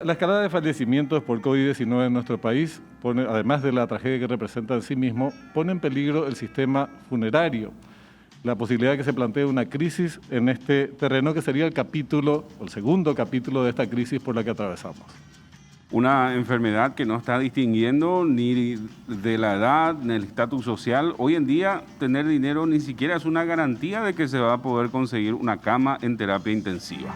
La escalada de fallecimientos por COVID-19 en nuestro país, además de la tragedia que representa en sí mismo, pone en peligro el sistema funerario. La posibilidad de que se plantee una crisis en este terreno que sería el segundo capítulo de esta crisis por la que atravesamos. Una enfermedad que no está distinguiendo ni de la edad, ni el estatus social. Hoy en día, tener dinero ni siquiera es una garantía de que se va a poder conseguir una cama en terapia intensiva.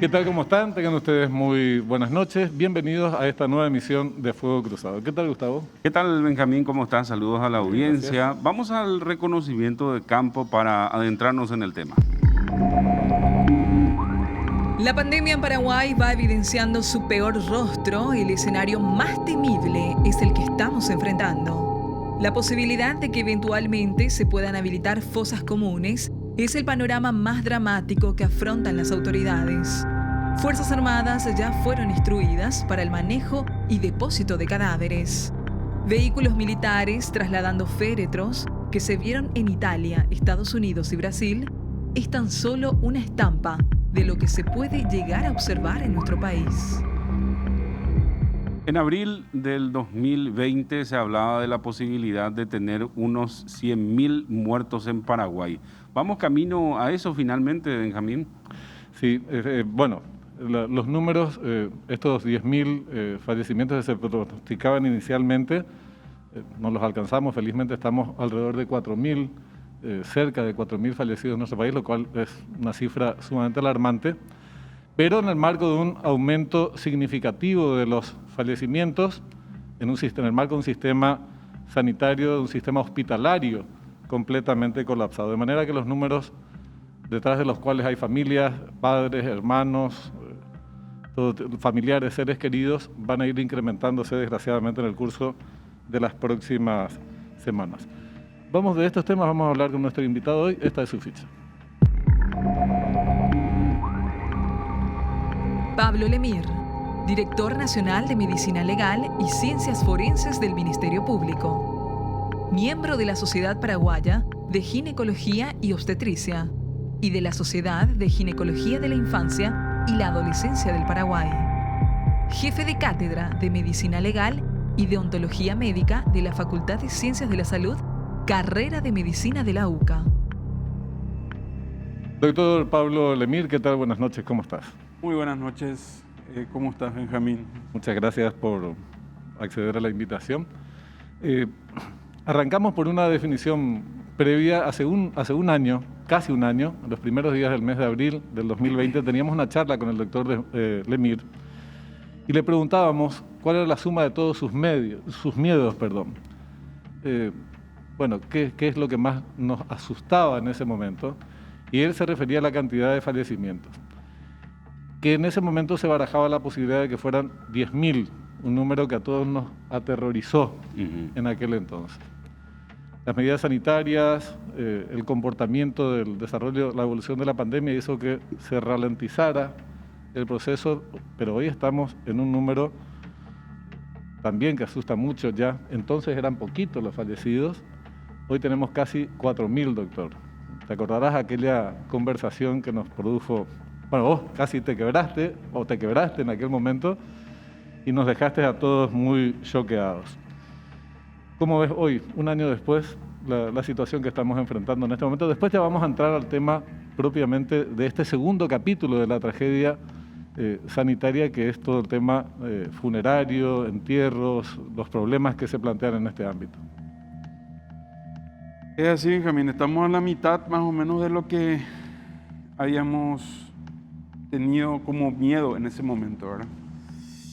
¿Qué tal? ¿Cómo están? Tengan ustedes muy buenas noches. Bienvenidos a esta nueva emisión de Fuego Cruzado. ¿Qué tal, Gustavo? ¿Qué tal, Benjamín? ¿Cómo estás? Saludos a la audiencia. Gracias. Vamos al reconocimiento de campo para adentrarnos en el tema. La pandemia en Paraguay va evidenciando su peor rostro y el escenario más temible es el que estamos enfrentando. La posibilidad de que eventualmente se puedan habilitar fosas comunes es el panorama más dramático que afrontan las autoridades. Fuerzas Armadas ya fueron instruidas para el manejo y depósito de cadáveres. Vehículos militares trasladando féretros que se vieron en Italia, Estados Unidos y Brasil es tan solo una estampa de lo que se puede llegar a observar en nuestro país. En abril del 2020 se hablaba de la posibilidad de tener unos 100.000 muertos en Paraguay. ¿Vamos camino a eso finalmente, Benjamín? Sí, los números, estos 10.000 fallecimientos que se pronosticaban inicialmente, no los alcanzamos. Felizmente estamos alrededor de 4.000, cerca de 4.000 fallecidos en nuestro país, lo cual es una cifra sumamente alarmante. Pero en el marco de un aumento significativo de los fallecimientos, en el marco de un sistema sanitario, de un sistema hospitalario completamente colapsado. De manera que los números detrás de los cuales hay familias, padres, hermanos, familiares, seres queridos, van a ir incrementándose desgraciadamente en el curso de las próximas semanas. De estos temas vamos a hablar con nuestro invitado hoy. Esta es su ficha. Pablo Lemir, Director Nacional de Medicina Legal y Ciencias Forenses del Ministerio Público. Miembro de la Sociedad Paraguaya de Ginecología y Obstetricia y de la Sociedad de Ginecología de la Infancia y la Adolescencia del Paraguay. Jefe de Cátedra de Medicina Legal y de Ontología Médica de la Facultad de Ciencias de la Salud, Carrera de Medicina de la UCA. Doctor Pablo Lemir, ¿qué tal? Buenas noches, ¿cómo estás? Muy buenas noches, ¿cómo estás, Benjamín? Muchas gracias por acceder a la invitación. Arrancamos por una definición previa. Hace un año, casi un año, en los primeros días del mes de abril del 2020, teníamos una charla con el doctor Lemir y le preguntábamos cuál era la suma de todos sus miedos. ¿Qué es lo que más nos asustaba en ese momento? Y él se refería a la cantidad de fallecimientos, que en ese momento se barajaba la posibilidad de que fueran 10.000, un número que a todos nos aterrorizó en aquel entonces. Las medidas sanitarias, el comportamiento del desarrollo, la evolución de la pandemia hizo que se ralentizara el proceso, pero hoy estamos en un número también que asusta mucho ya. Entonces eran poquitos los fallecidos, hoy tenemos casi 4.000, doctor. ¿Te acordarás aquella conversación que nos produjo? Bueno, vos casi te quebraste en aquel momento y nos dejaste a todos muy choqueados. ¿Cómo ves hoy, un año después, la situación que estamos enfrentando en este momento? Después ya vamos a entrar al tema propiamente de este segundo capítulo de la tragedia sanitaria, que es todo el tema funerario, entierros, los problemas que se plantean en este ámbito. Es así, Benjamín, estamos a la mitad más o menos de lo que habíamos tenido como miedo en ese momento, ¿verdad?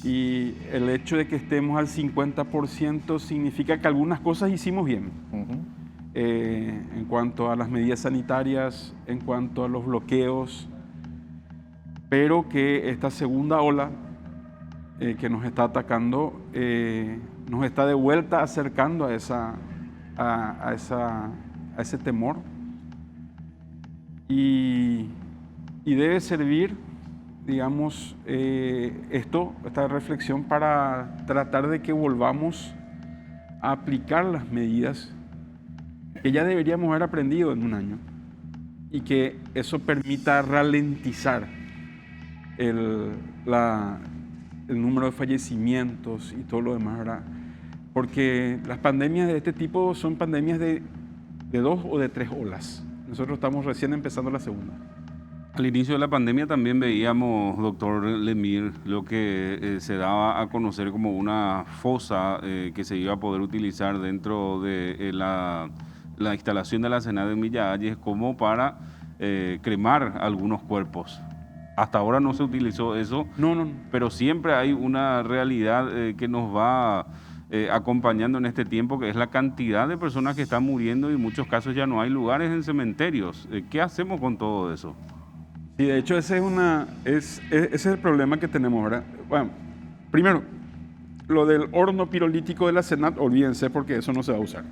Y el hecho de que estemos al 50% significa que algunas cosas hicimos bien. En cuanto a las medidas sanitarias, en cuanto a los bloqueos, pero que esta segunda ola que nos está atacando nos está de vuelta acercando a ese temor y debe servir, digamos, esta reflexión para tratar de que volvamos a aplicar las medidas que ya deberíamos haber aprendido en un año y que eso permita ralentizar el número de fallecimientos y todo lo demás, ¿verdad? Porque las pandemias de este tipo son pandemias de 2 o de 3 olas. Nosotros estamos recién empezando la segunda. Al inicio de la pandemia también veíamos, doctor Lemir, lo que se daba a conocer como una fosa que se iba a poder utilizar dentro de la instalación de la CENAD de Millalles como para cremar algunos cuerpos. Hasta ahora no se utilizó eso, No. pero siempre hay una realidad que nos va acompañando en este tiempo, que es la cantidad de personas que están muriendo y en muchos casos ya no hay lugares en cementerios. ¿Qué hacemos con todo eso? Sí, de hecho ese es el problema que tenemos, ¿verdad? Bueno, primero, lo del horno pirolítico de la CENAD, olvídense porque eso no se va a usar.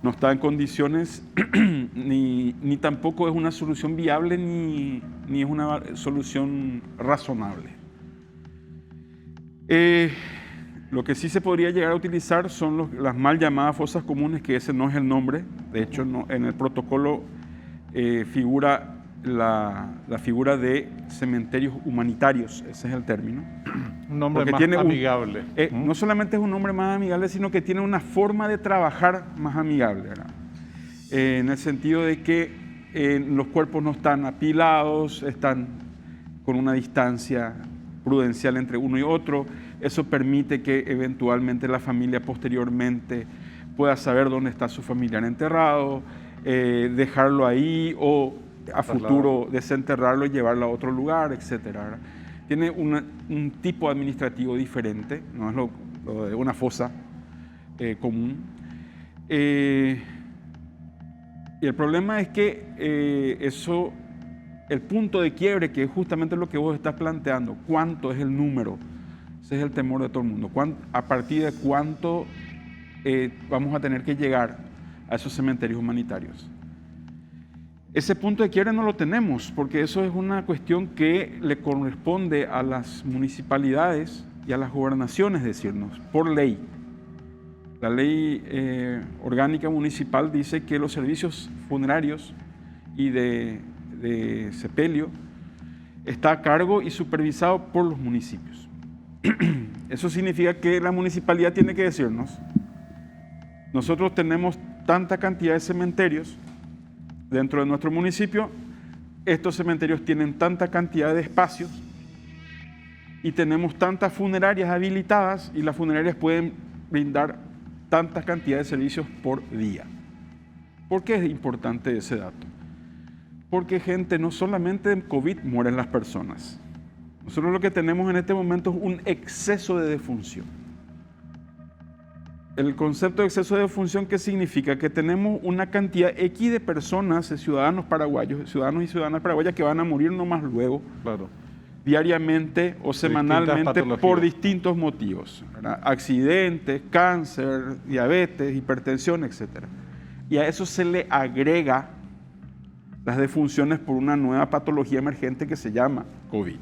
No está en condiciones, ni tampoco es una solución viable, ni es una solución razonable. Lo que sí se podría llegar a utilizar son las mal llamadas fosas comunes, que ese no es el nombre. De hecho, no, en el protocolo figura la figura de cementerios humanitarios, ese es el término. Un nombre Porque más tiene amigable. No solamente es un nombre más amigable, sino que tiene una forma de trabajar más amigable, ¿verdad? En el sentido de que los cuerpos no están apilados, están con una distancia prudencial entre uno y otro. Eso permite que eventualmente la familia posteriormente pueda saber dónde está su familiar enterrado, dejarlo ahí o a futuro desenterrarlo y llevarlo a otro lugar, etcétera, ¿verdad? Tiene un tipo administrativo diferente, no es lo de una fosa común. Y el problema es que el punto de quiebre, que es justamente lo que vos estás planteando, ¿cuánto es el número? Ese es el temor de todo el mundo. ¿A partir de cuánto vamos a tener que llegar a esos cementerios humanitarios? Ese punto de quiebre no lo tenemos, porque eso es una cuestión que le corresponde a las municipalidades y a las gobernaciones decirnos, por ley. La ley orgánica municipal dice que los servicios funerarios y de sepelio está a cargo y supervisado por los municipios. Eso significa que la municipalidad tiene que decirnos, nosotros tenemos tanta cantidad de cementerios dentro de nuestro municipio, estos cementerios tienen tanta cantidad de espacios y tenemos tantas funerarias habilitadas y las funerarias pueden brindar tanta cantidad de servicios por día. ¿Por qué es importante ese dato? Porque, gente, no solamente de COVID mueren las personas. Nosotros lo que tenemos en este momento es un exceso de defunción. El concepto de exceso de defunción, ¿qué significa? Que tenemos una cantidad X de personas, ciudadanos paraguayos, ciudadanos y ciudadanas paraguayas que van a morir nomás luego, Claro. diariamente o semanalmente por distintos motivos, ¿verdad? Accidentes, cáncer, diabetes, hipertensión, etc. Y a eso se le agrega las defunciones por una nueva patología emergente que se llama COVID.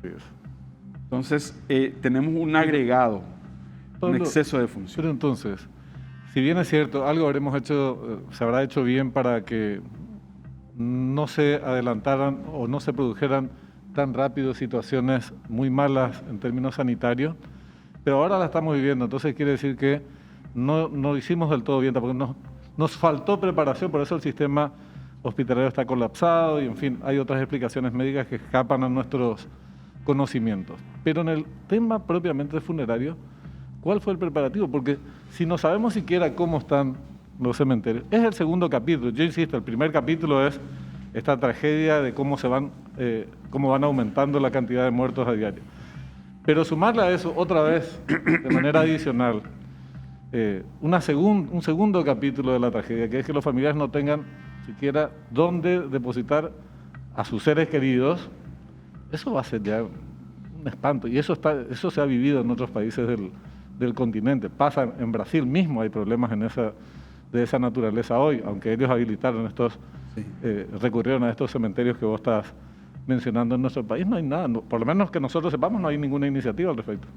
Sí, es. Entonces, tenemos un agregado, un exceso de defunción. Pero entonces, si bien es cierto, algo habremos hecho, se habrá hecho bien para que no se adelantaran o no se produjeran tan rápido situaciones muy malas en términos sanitarios, pero ahora la estamos viviendo, entonces quiere decir que no hicimos del todo bien, porque nos faltó preparación, por eso el sistema hospitalario está colapsado y en fin, hay otras explicaciones médicas que escapan a nuestros conocimientos. Pero en el tema propiamente funerario, ¿cuál fue el preparativo? Porque si no sabemos siquiera cómo están los cementerios, es el segundo capítulo. Yo insisto, el primer capítulo es esta tragedia de cómo van aumentando la cantidad de muertos a diario. Pero sumarle a eso otra vez, de manera adicional, un segundo capítulo de la tragedia, que es que los familiares no tengan siquiera dónde depositar a sus seres queridos, eso va a ser ya un espanto. Y eso se ha vivido en otros países del continente. Pasa en Brasil mismo, hay problemas de esa naturaleza hoy, aunque ellos habilitaron recurrieron a estos cementerios que vos estás mencionando. En nuestro país no hay nada, por lo menos que nosotros sepamos, no hay ninguna iniciativa al respecto.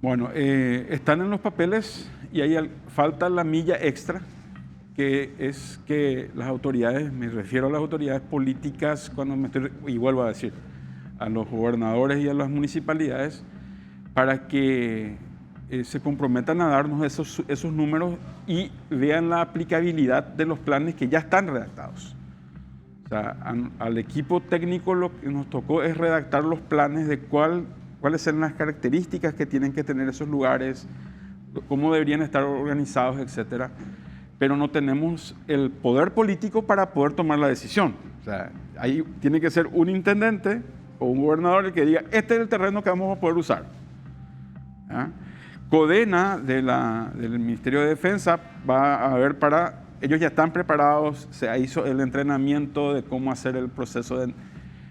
Bueno, están en los papeles y ahí falta la milla extra, que es que las autoridades, me refiero a las autoridades políticas, y vuelvo a decir, a los gobernadores y a las municipalidades, para que se comprometan a darnos esos números y vean la aplicabilidad de los planes que ya están redactados. O sea, al equipo técnico lo que nos tocó es redactar los planes de cuáles son las características que tienen que tener esos lugares, cómo deberían estar organizados, etcétera. Pero no tenemos el poder político para poder tomar la decisión. O sea, ahí tiene que ser un intendente o un gobernador el que diga, este es el terreno que vamos a poder usar. ¿Ah? Codena del Ministerio de Defensa va a ver ellos ya están preparados, se hizo el entrenamiento de cómo hacer el proceso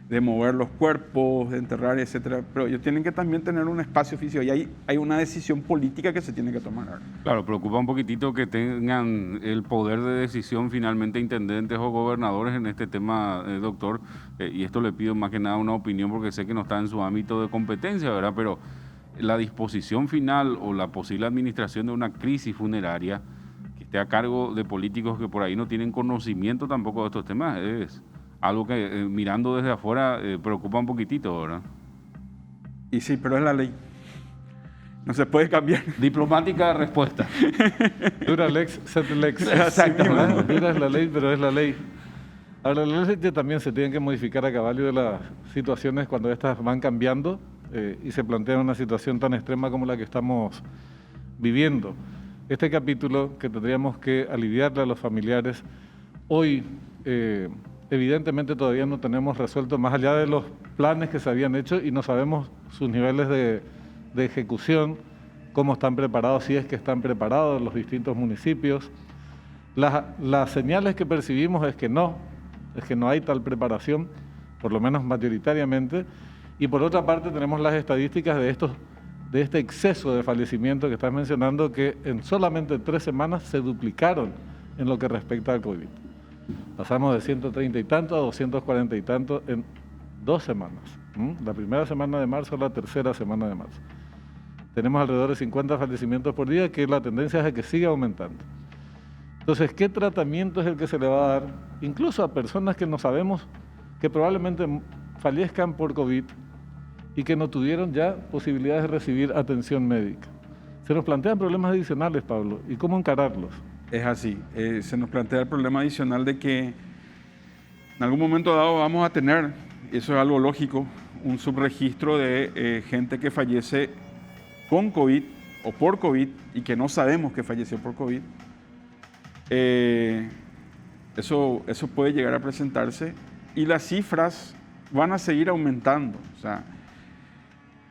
de mover los cuerpos, de enterrar, etcétera, pero ellos tienen que también tener un espacio físico y ahí hay una decisión política que se tiene que tomar. Claro, preocupa un poquitito que tengan el poder de decisión finalmente intendentes o gobernadores en este tema, doctor, y esto le pido más que nada una opinión porque sé que no está en su ámbito de competencia, ¿verdad? Pero la disposición final o la posible administración de una crisis funeraria que esté a cargo de políticos que por ahí no tienen conocimiento tampoco de estos temas es algo que mirando desde afuera preocupa un poquitito, ¿verdad? Y sí, pero es la ley. No se puede cambiar. Diplomática respuesta. Dura lex, sed lex. Exactamente. Dura es la ley, pero es la ley. Ahora, las leyes también se tienen que modificar a caballo de las situaciones cuando estas van cambiando y se plantea una situación tan extrema como la que estamos viviendo. Este capítulo que tendríamos que aliviarle a los familiares, hoy evidentemente todavía no tenemos resuelto más allá de los planes que se habían hecho y no sabemos sus niveles de ejecución, cómo están preparados, si es que están preparados los distintos municipios. Las señales que percibimos es que no hay tal preparación, por lo menos mayoritariamente, y por otra parte tenemos las estadísticas de este exceso de fallecimiento que estás mencionando, que en solamente 3 semanas se duplicaron en lo que respecta al COVID. Pasamos de 130 y tanto a 240 y tanto en 2 semanas. La primera semana de marzo a la tercera semana de marzo. Tenemos alrededor de 50 fallecimientos por día, que la tendencia es a que siga aumentando. Entonces, ¿qué tratamiento es el que se le va a dar? Incluso a personas que no sabemos que probablemente fallezcan por COVID y que no tuvieron ya posibilidades de recibir atención médica. Se nos plantean problemas adicionales, Pablo, ¿y cómo encararlos? Es así, se nos plantea el problema adicional de que en algún momento dado vamos a tener, eso es algo lógico, un subregistro de gente que fallece con COVID o por COVID y que no sabemos que falleció por COVID. Eso puede llegar a presentarse y las cifras van a seguir aumentando. O sea,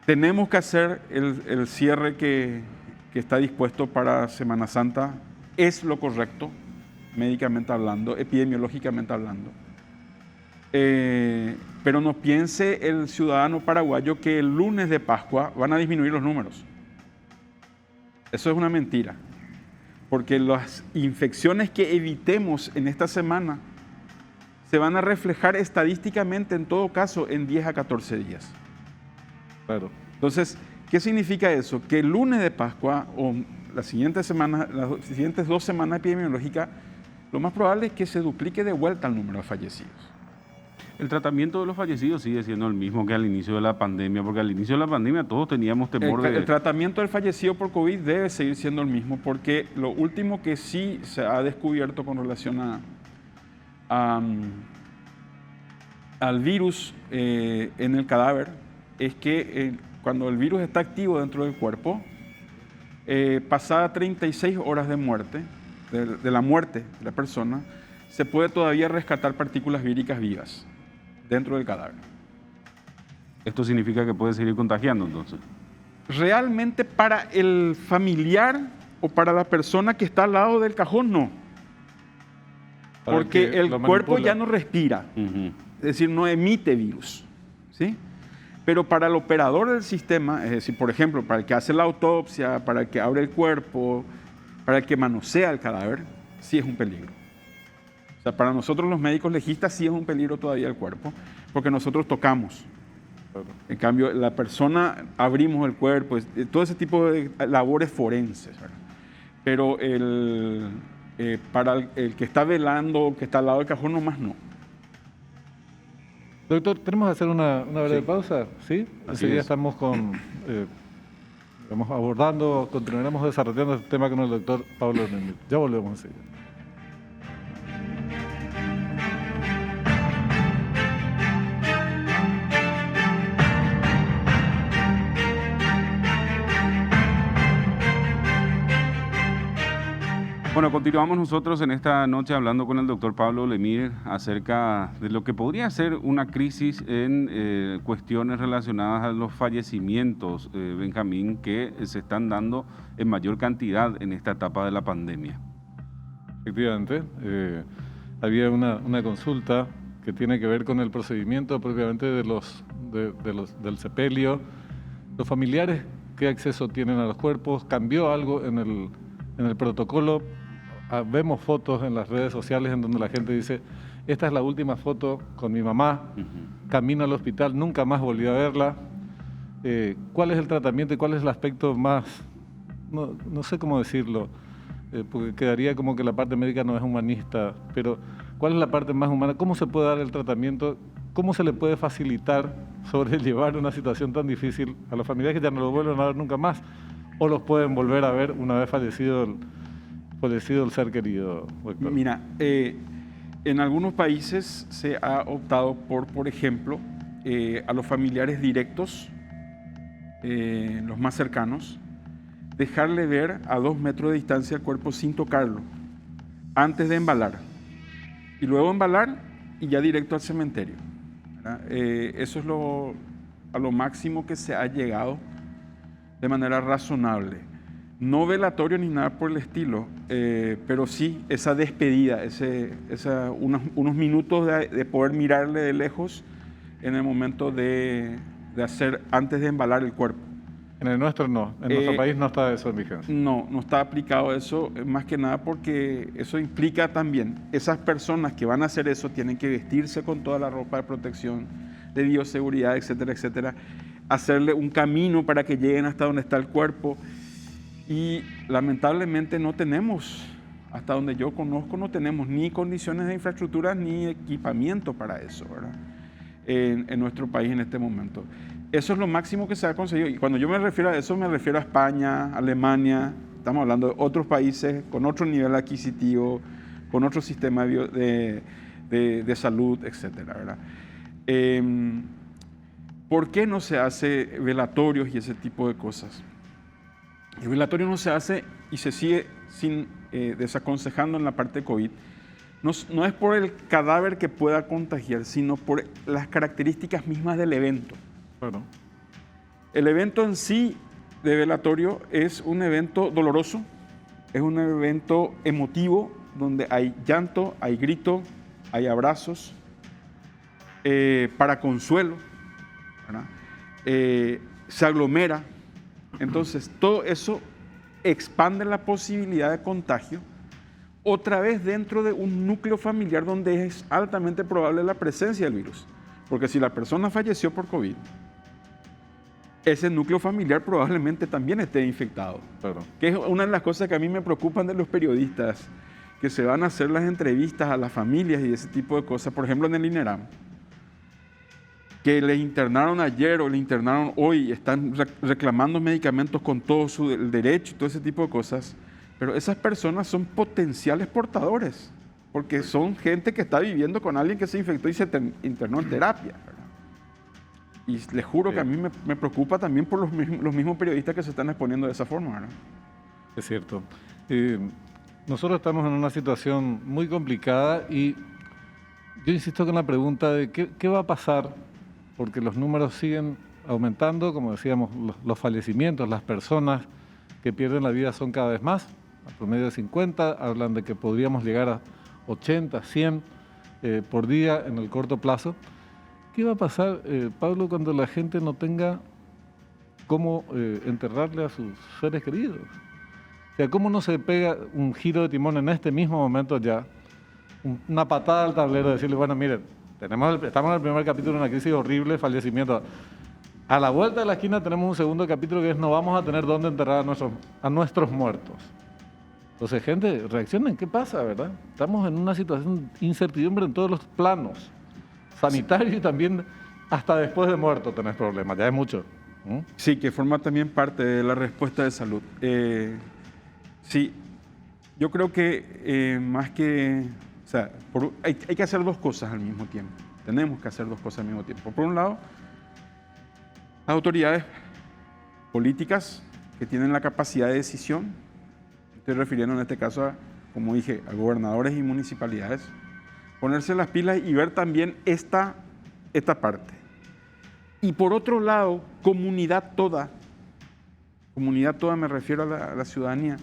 tenemos que hacer el cierre que está dispuesto para Semana Santa. Es lo correcto, médicamente hablando, epidemiológicamente hablando. Pero no piense el ciudadano paraguayo que el lunes de Pascua van a disminuir los números. Eso es una mentira. Porque las infecciones que evitemos en esta semana se van a reflejar estadísticamente, en todo caso, en 10 a 14 días. Claro. Entonces, ¿qué significa eso? Que el lunes de Pascua o las siguientes 2 semanas epidemiológicas, lo más probable es que se duplique de vuelta el número de fallecidos. El tratamiento de los fallecidos sigue siendo el mismo que al inicio de la pandemia, porque al inicio de la pandemia todos teníamos temor El tratamiento del fallecido por COVID debe seguir siendo el mismo, porque lo último que sí se ha descubierto con relación al virus en el cadáver es que cuando el virus está activo dentro del cuerpo, pasada 36 horas de muerte, de la muerte de la persona, se puede todavía rescatar partículas víricas vivas dentro del cadáver. ¿Esto significa que puede seguir contagiando entonces? Realmente para el familiar o para la persona que está al lado del cajón, no. Porque el cuerpo ya no respira, es decir, no emite virus, ¿sí? Pero para el operador del sistema, es decir, por ejemplo, para el que hace la autopsia, para el que abre el cuerpo, para el que manosea el cadáver, sí es un peligro. O sea, para nosotros los médicos legistas sí es un peligro todavía el cuerpo, porque nosotros tocamos. En cambio, la persona, abrimos el cuerpo, todo ese tipo de labores forenses, ¿verdad? Pero Para el que está velando, que está al lado del cajón, nomás no. Doctor, ¿tenemos que hacer una breve Sí. pausa? ¿Sí? Así Enseguida es. estamos continuaremos desarrollando este tema con el doctor Pablo Lemir. Ya volvemos enseguida. Bueno, continuamos nosotros en esta noche hablando con el doctor Pablo Lemir acerca de lo que podría ser una crisis en cuestiones relacionadas a los fallecimientos, Benjamín, que se están dando en mayor cantidad en esta etapa de la pandemia. Efectivamente, había una consulta que tiene que ver con el procedimiento propiamente del sepelio. Los familiares, ¿qué acceso tienen a los cuerpos? ¿Cambió algo en el protocolo? Vemos fotos en las redes sociales en donde la gente dice, esta es la última foto con mi mamá, camino al hospital, nunca más volví a verla. ¿Cuál es el tratamiento y cuál es el aspecto más, no sé cómo decirlo, porque quedaría como que la parte médica no es humanista, pero ¿cuál es la parte más humana? ¿Cómo se puede dar el tratamiento? ¿Cómo se le puede facilitar sobrellevar una situación tan difícil a los familiares que ya no lo vuelven a ver nunca más o los pueden volver a ver una vez fallecido el ser querido, doctor? Mira, en algunos países se ha optado por ejemplo, a los familiares directos, los más cercanos, dejarle ver a 2 metros de distancia el cuerpo sin tocarlo, antes de embalar. Y luego embalar y ya directo al cementerio, ¿verdad? Eso es a lo máximo que se ha llegado de manera razonable. No velatorio ni nada por el estilo, pero sí esa despedida, unos minutos de poder mirarle de lejos en el momento de hacer, antes de embalar el cuerpo. En el nuestro no, en nuestro país no está eso en vigencia. No está aplicado eso, más que nada porque eso implica también, esas personas que van a hacer eso tienen que vestirse con toda la ropa de protección, de bioseguridad, etcétera, etcétera, hacerle un camino para que lleguen hasta donde está el cuerpo. Y lamentablemente no tenemos, hasta donde yo conozco, no tenemos ni condiciones de infraestructura ni equipamiento para eso, ¿verdad? En nuestro país en este momento. Eso es lo máximo que se ha conseguido. Y cuando yo me refiero a eso, me refiero a España, Alemania, estamos hablando de otros países con otro nivel adquisitivo, con otro sistema de salud, etcétera, ¿verdad? ¿Por qué no se hace velatorios y ese tipo de cosas? El velatorio no se hace y se sigue desaconsejando en la parte de COVID. No es por el cadáver que pueda contagiar, sino por las características mismas del evento. Bueno. El evento en sí de velatorio es un evento doloroso, es un evento emotivo, donde hay llanto, hay grito, hay abrazos, para consuelo, ¿verdad? Se aglomera. Entonces, todo eso expande la posibilidad de contagio, otra vez dentro de un núcleo familiar donde es altamente probable la presencia del virus. Porque si la persona falleció por COVID, ese núcleo familiar probablemente también esté infectado. Claro. Que es una de las cosas que a mí me preocupan de los periodistas, que se van a hacer las entrevistas a las familias y ese tipo de cosas. Por ejemplo, en el INERAM, que le internaron ayer o le internaron hoy, están reclamando medicamentos con todo el derecho y todo ese tipo de cosas, pero esas personas son potenciales portadores, porque son gente que está viviendo con alguien que se infectó y se internó en terapia, ¿verdad? Y les juro que a mí me preocupa también por los mismos periodistas que se están exponiendo de esa forma, ¿verdad? Es cierto. Nosotros estamos en una situación muy complicada y yo insisto con la pregunta de qué va a pasar, porque los números siguen aumentando, como decíamos, los fallecimientos, las personas que pierden la vida son cada vez más, a promedio de 50, hablan de que podríamos llegar a 80, 100 por día en el corto plazo. ¿Qué va a pasar, Pablo, cuando la gente no tenga cómo enterrarle a sus seres queridos? O sea, ¿cómo no se pega un giro de timón en este mismo momento ya? Una patada al tablero, decirle, bueno, miren, estamos en el primer capítulo de una crisis horrible, fallecimiento. A la vuelta de la esquina tenemos un segundo capítulo que es no vamos a tener dónde enterrar a nuestros muertos. Entonces, gente, reaccionen, ¿qué pasa, verdad? Estamos en una situación de incertidumbre en todos los planos, sanitario y también hasta después de muerto tenés problemas, ya es mucho. Sí, que forma también parte de la respuesta de salud. Sí, yo creo que más que, o sea, hay que hacer dos cosas al mismo tiempo. Tenemos que hacer dos cosas al mismo tiempo. Por un lado, las autoridades políticas que tienen la capacidad de decisión, estoy refiriendo en este caso a, como dije, a gobernadores y municipalidades, ponerse las pilas y ver también esta parte. Y por otro lado, comunidad toda me refiero a la ciudadanía,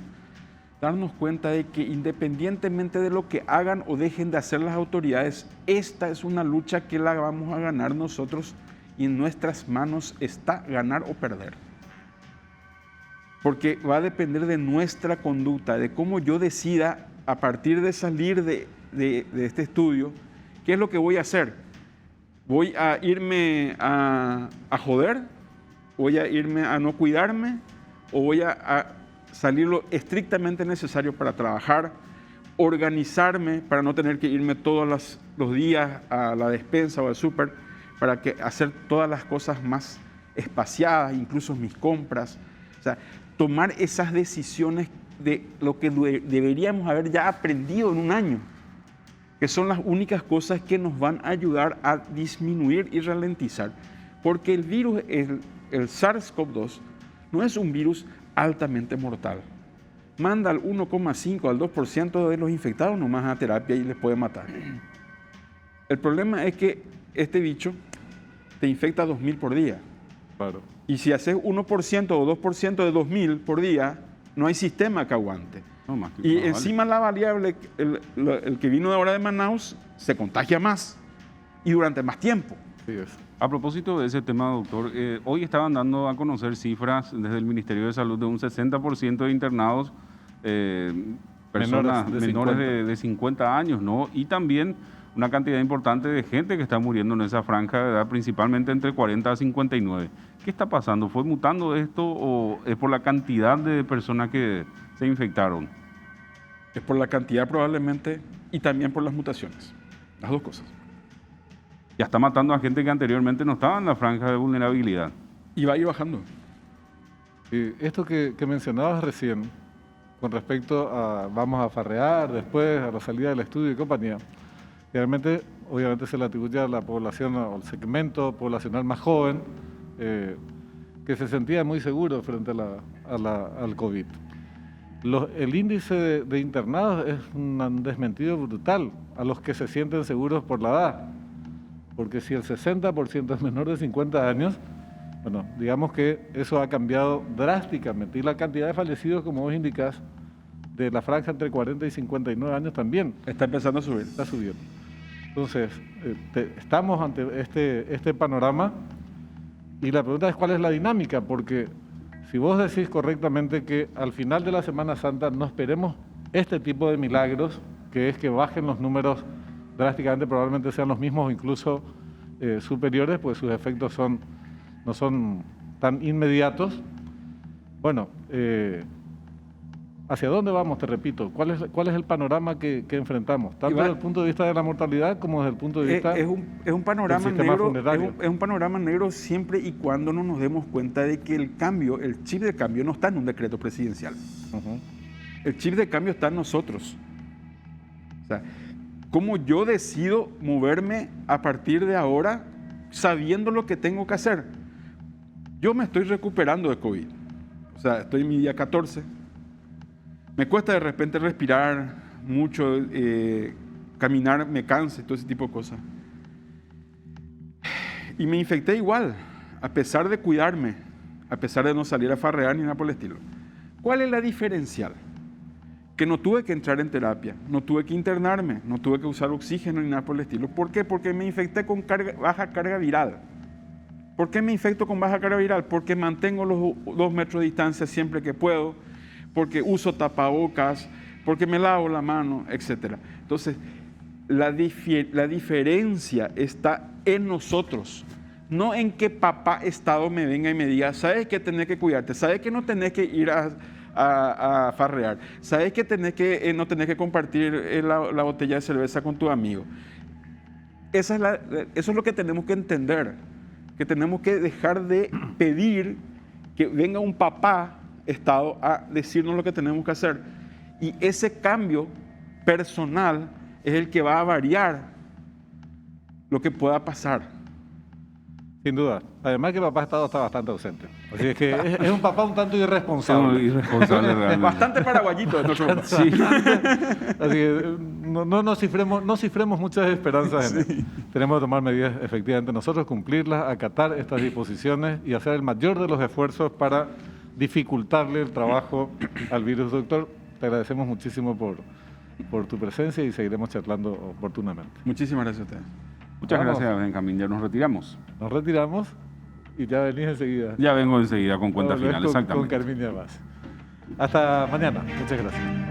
darnos cuenta de que independientemente de lo que hagan o dejen de hacer las autoridades, esta es una lucha que la vamos a ganar nosotros y en nuestras manos está ganar o perder. Porque va a depender de nuestra conducta, de cómo yo decida a partir de salir de este estudio, qué es lo que voy a hacer. ¿Voy a irme a joder? ¿Voy a irme a no cuidarme? ¿O voy a salir lo estrictamente necesario para trabajar, organizarme para no tener que irme todos los días a la despensa o al súper, para hacer todas las cosas más espaciadas, incluso mis compras? O sea, tomar esas decisiones de lo que deberíamos haber ya aprendido en un año, que son las únicas cosas que nos van a ayudar a disminuir y ralentizar. Porque el virus, el SARS-CoV-2, no es un virus altamente mortal. Manda al 1,5 al 2% de los infectados nomás a terapia y les puede matar. El problema es que este bicho te infecta 2.000 por día. Claro. Y si haces 1% o 2% de 2.000 por día, no hay sistema que aguante. No, más que Y vale. encima la variable, el que vino de ahora de Manaus, se contagia más y durante más tiempo. Sí es. A propósito de ese tema, doctor, hoy estaban dando a conocer cifras desde el Ministerio de Salud de un 60% de internados, personas menores de 50 años, ¿no? Y también una cantidad importante de gente que está muriendo en esa franja de edad, principalmente entre 40 a 59. ¿Qué está pasando? ¿Fue mutando esto o es por la cantidad de personas que se infectaron? Es por la cantidad probablemente y también por las mutaciones. Las dos cosas. Ya está matando a gente que anteriormente no estaba en la franja de vulnerabilidad. Y va a ir bajando. Esto que mencionabas recién, con respecto a vamos a farrear después, a la salida del estudio y compañía, realmente, obviamente se le atribuye a la población, al segmento poblacional más joven, que se sentía muy seguro frente al COVID. El índice de internados es un desmentido brutal a los que se sienten seguros por la edad. Porque si el 60% es menor de 50 años, bueno, digamos que eso ha cambiado drásticamente. Y la cantidad de fallecidos, como vos indicás, de la franja entre 40 y 59 años también Está empezando a subir. está subiendo. Entonces, estamos ante este panorama y la pregunta es cuál es la dinámica, porque si vos decís correctamente que al final de la Semana Santa no esperemos este tipo de milagros, que es que bajen los números drásticamente, probablemente sean los mismos o incluso superiores, pues sus efectos no son tan inmediatos. Bueno, ¿hacia dónde vamos? Te repito, ¿cuál es el panorama que enfrentamos? Tanto desde el punto de vista de la mortalidad como desde el punto de vista es un panorama del sistema negro. funerario. Es un panorama negro siempre y cuando no nos demos cuenta de que el chip de cambio no está en un decreto presidencial. Uh-huh. El chip de cambio está en nosotros. O sea, ¿cómo yo decido moverme a partir de ahora sabiendo lo que tengo que hacer? Yo me estoy recuperando de COVID. O sea, estoy en mi día 14. Me cuesta de repente respirar mucho, caminar me cansa y todo ese tipo de cosas. Y me infecté igual, a pesar de cuidarme, a pesar de no salir a farrear ni nada por el estilo. ¿Cuál es la diferencial? Que no tuve que entrar en terapia, no tuve que internarme, no tuve que usar oxígeno ni nada por el estilo. ¿Por qué? Porque me infecté con baja carga viral. ¿Por qué me infecto con baja carga viral? Porque mantengo los 2 metros de distancia siempre que puedo, porque uso tapabocas, porque me lavo la mano, etc. Entonces, la diferencia está en nosotros, no en que papá Estado me venga y me diga, ¿sabes que tenés que cuidarte? ¿Sabes que no tenés que ir a farrear. Sabes que no tenés que compartir la botella de cerveza con tu amigo. Eso es lo que tenemos que entender, que tenemos que dejar de pedir que venga un papá Estado a decirnos lo que tenemos que hacer. Y ese cambio personal es el que va a variar lo que pueda pasar. Sin duda. Además que papá Estado está bastante ausente. Así es que es un papá un tanto irresponsable. Irresponsable realmente. Bastante paraguayito de nuestro papá. Sí. Así que no cifremos muchas esperanzas en él. Tenemos que tomar medidas efectivamente nosotros, cumplirlas, acatar estas disposiciones y hacer el mayor de los esfuerzos para dificultarle el trabajo al virus. Doctor, te agradecemos muchísimo por tu presencia y seguiremos charlando oportunamente. Muchísimas gracias a ustedes. Muchas Vamos. gracias, Benjamín. Ya nos retiramos. Nos retiramos y ya venís enseguida. Ya vengo enseguida con cuenta Volvés final, con exactamente. Carminia más. Hasta mañana. Muchas gracias.